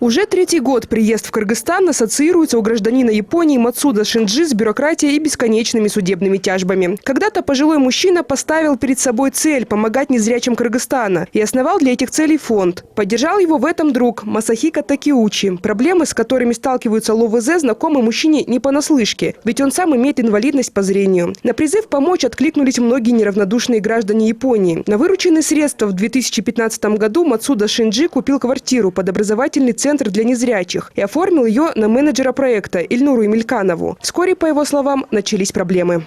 Уже третий год приезд в Кыргызстан ассоциируется у гражданина Японии Мацуда Шинджи с бюрократией и бесконечными судебными тяжбами. Когда-то пожилой мужчина поставил перед собой цель помогать незрячим Кыргызстана и основал для этих целей фонд. Поддержал его в этом друг Масахико Такеучи. Проблемы, с которыми сталкиваются ЛОВЗ, знакомы мужчине не понаслышке, ведь он сам имеет инвалидность по зрению. На призыв помочь откликнулись многие неравнодушные граждане Японии. На вырученные средства в 2015 году Мацуда Шинджи купил квартиру под образовательный центр для незрячих и оформил ее на менеджера проекта Ильнуру Эмильканову. Вскоре, по его словам, начались проблемы.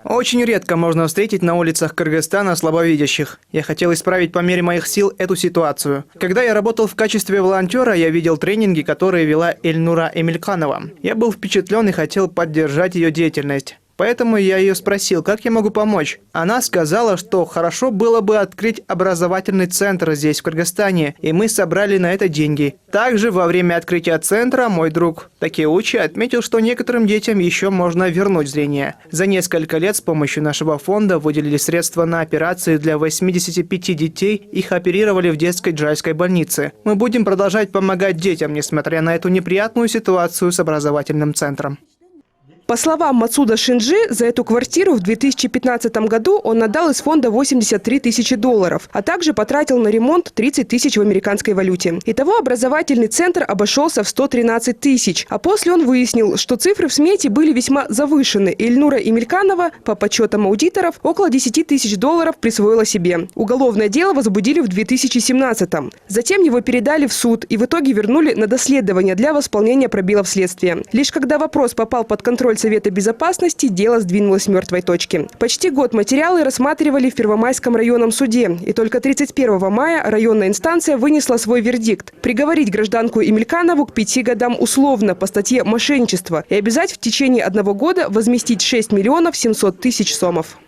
Очень редко можно встретить на улицах Кыргызстана слабовидящих. Я хотел исправить по мере моих сил эту ситуацию. Когда я работал в качестве волонтера, я видел тренинги, которые вела Ильнура Эмильканова. Я был впечатлен и хотел поддержать ее деятельность. Поэтому я ее спросил, как я могу помочь. Она сказала, что хорошо было бы открыть образовательный центр здесь, в Кыргызстане, и мы собрали на это деньги. Также во время открытия центра мой друг Такеучи отметил, что некоторым детям еще можно вернуть зрение. За несколько лет с помощью нашего фонда выделили средства на операции для 85 детей, их оперировали в детской джайской больнице. Мы будем продолжать помогать детям, несмотря на эту неприятную ситуацию с образовательным центром. По словам Мацуда Шинджи, за эту квартиру в 2015 году он отдал из фонда $83 тысячи, а также потратил на ремонт 30 тысяч в американской валюте. Итого образовательный центр обошелся в 113 тысяч. А после он выяснил, что цифры в смете были весьма завышены. Ильнура Эмильканова, по подсчетам аудиторов, около $10 тысяч присвоила себе. Уголовное дело возбудили в 2017-м. Затем его передали в суд и в итоге вернули на доследование для восполнения пробелов следствия. Лишь когда вопрос попал под контроль Совета безопасности, дело сдвинулось с мертвой точки. Почти год материалы рассматривали в Первомайском районном суде. И только 31 мая районная инстанция вынесла свой вердикт. Приговорить гражданку Эмильканову к 5 годам условно по статье «Мошенничество» и обязать в течение 1 года возместить 6 700 000 сомов.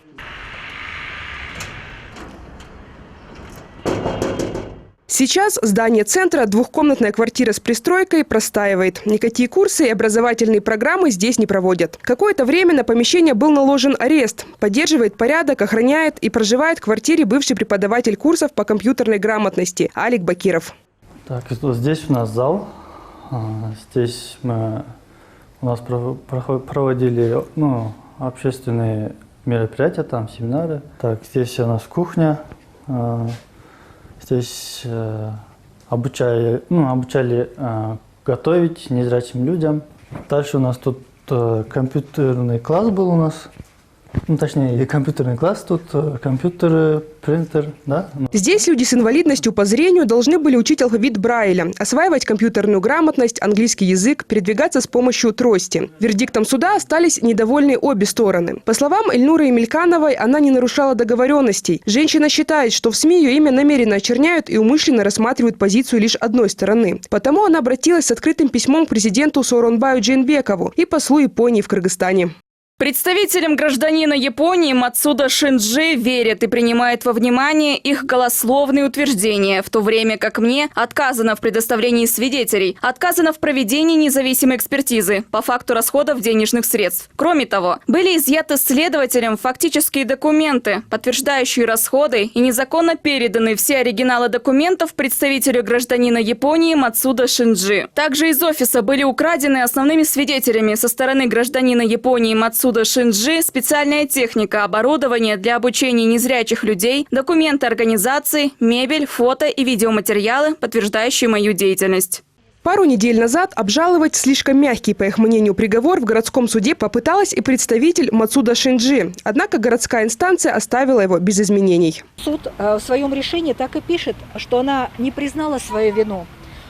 Сейчас здание центра, двухкомнатная квартира с пристройкой, простаивает. Никакие курсы и образовательные программы здесь не проводят. Какое-то время на помещение был наложен арест. Поддерживает порядок, охраняет и проживает в квартире бывший преподаватель курсов по компьютерной грамотности Алик Бакиров. Так, вот здесь у нас зал. Здесь у нас проводили общественные мероприятия, там семинары. Так, здесь у нас кухня. Здесь обучали готовить незрячим людям. Дальше у нас тут компьютерный класс был у нас. Точнее, не компьютерный класс, тут компьютеры, принтер, да? Здесь люди с инвалидностью по зрению должны были учить алфавит Брайля, осваивать компьютерную грамотность, английский язык, передвигаться с помощью трости. Вердиктом суда остались недовольны обе стороны. По словам Ильнуры Эмилькановой, она не нарушала договоренностей. Женщина считает, что в СМИ ее имя намеренно очерняют и умышленно рассматривают позицию лишь одной стороны. Потому она обратилась с открытым письмом к президенту Сооронбаю Джейнбекову и послу Японии в Кыргызстане. Представителям гражданина Японии Мацуда Шинджи верят и принимает во внимание их голословные утверждения, в то время как мне отказано в предоставлении свидетелей, отказано в проведении независимой экспертизы по факту расходов денежных средств. Кроме того, были изъяты следователям фактические документы, подтверждающие расходы, и незаконно переданы все оригиналы документов представителю гражданина Японии Мацуда Шинджи. Также из офиса были украдены основными свидетелями со стороны гражданина Японии Мацуда Шинджи специальная техника, оборудование для обучения незрячих людей, документы организации, мебель, фото и видеоматериалы, подтверждающие мою деятельность. Пару недель назад обжаловать слишком мягкий, по их мнению, приговор в городском суде попыталась и представитель Мацуда Шинджи. Однако городская инстанция оставила его без изменений. Суд в своем решении так и пишет, что она не признала свою вину,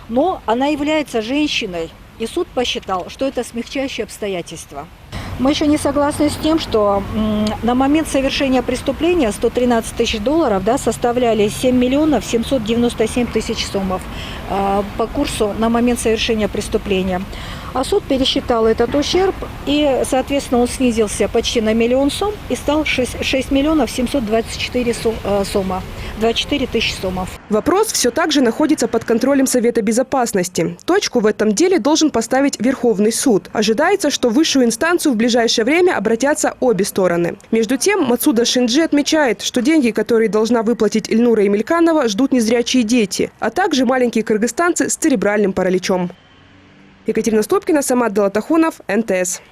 но она является женщиной, и суд посчитал, что это смягчающее обстоятельство. Мы еще не согласны с тем, что на момент совершения преступления $113 тысяч составляли 7 797 000 сомов по курсу на момент совершения преступления. А суд пересчитал этот ущерб, и, соответственно, он снизился почти на 1 миллион сом и стал 6 миллионов 724 сома, 24 тысячи сомов. Вопрос все так же находится под контролем Совета Безопасности. Точку в этом деле должен поставить Верховный суд. Ожидается, что в высшую инстанцию в ближайшее время обратятся обе стороны. Между тем, Мацуда Шинджи отмечает, что деньги, которые должна выплатить Ильнура Эмильканова, ждут незрячие дети, а также маленькие кыргызстанцы с церебральным параличом. Екатерина Стопкина, Самат Далатахунов, НТС.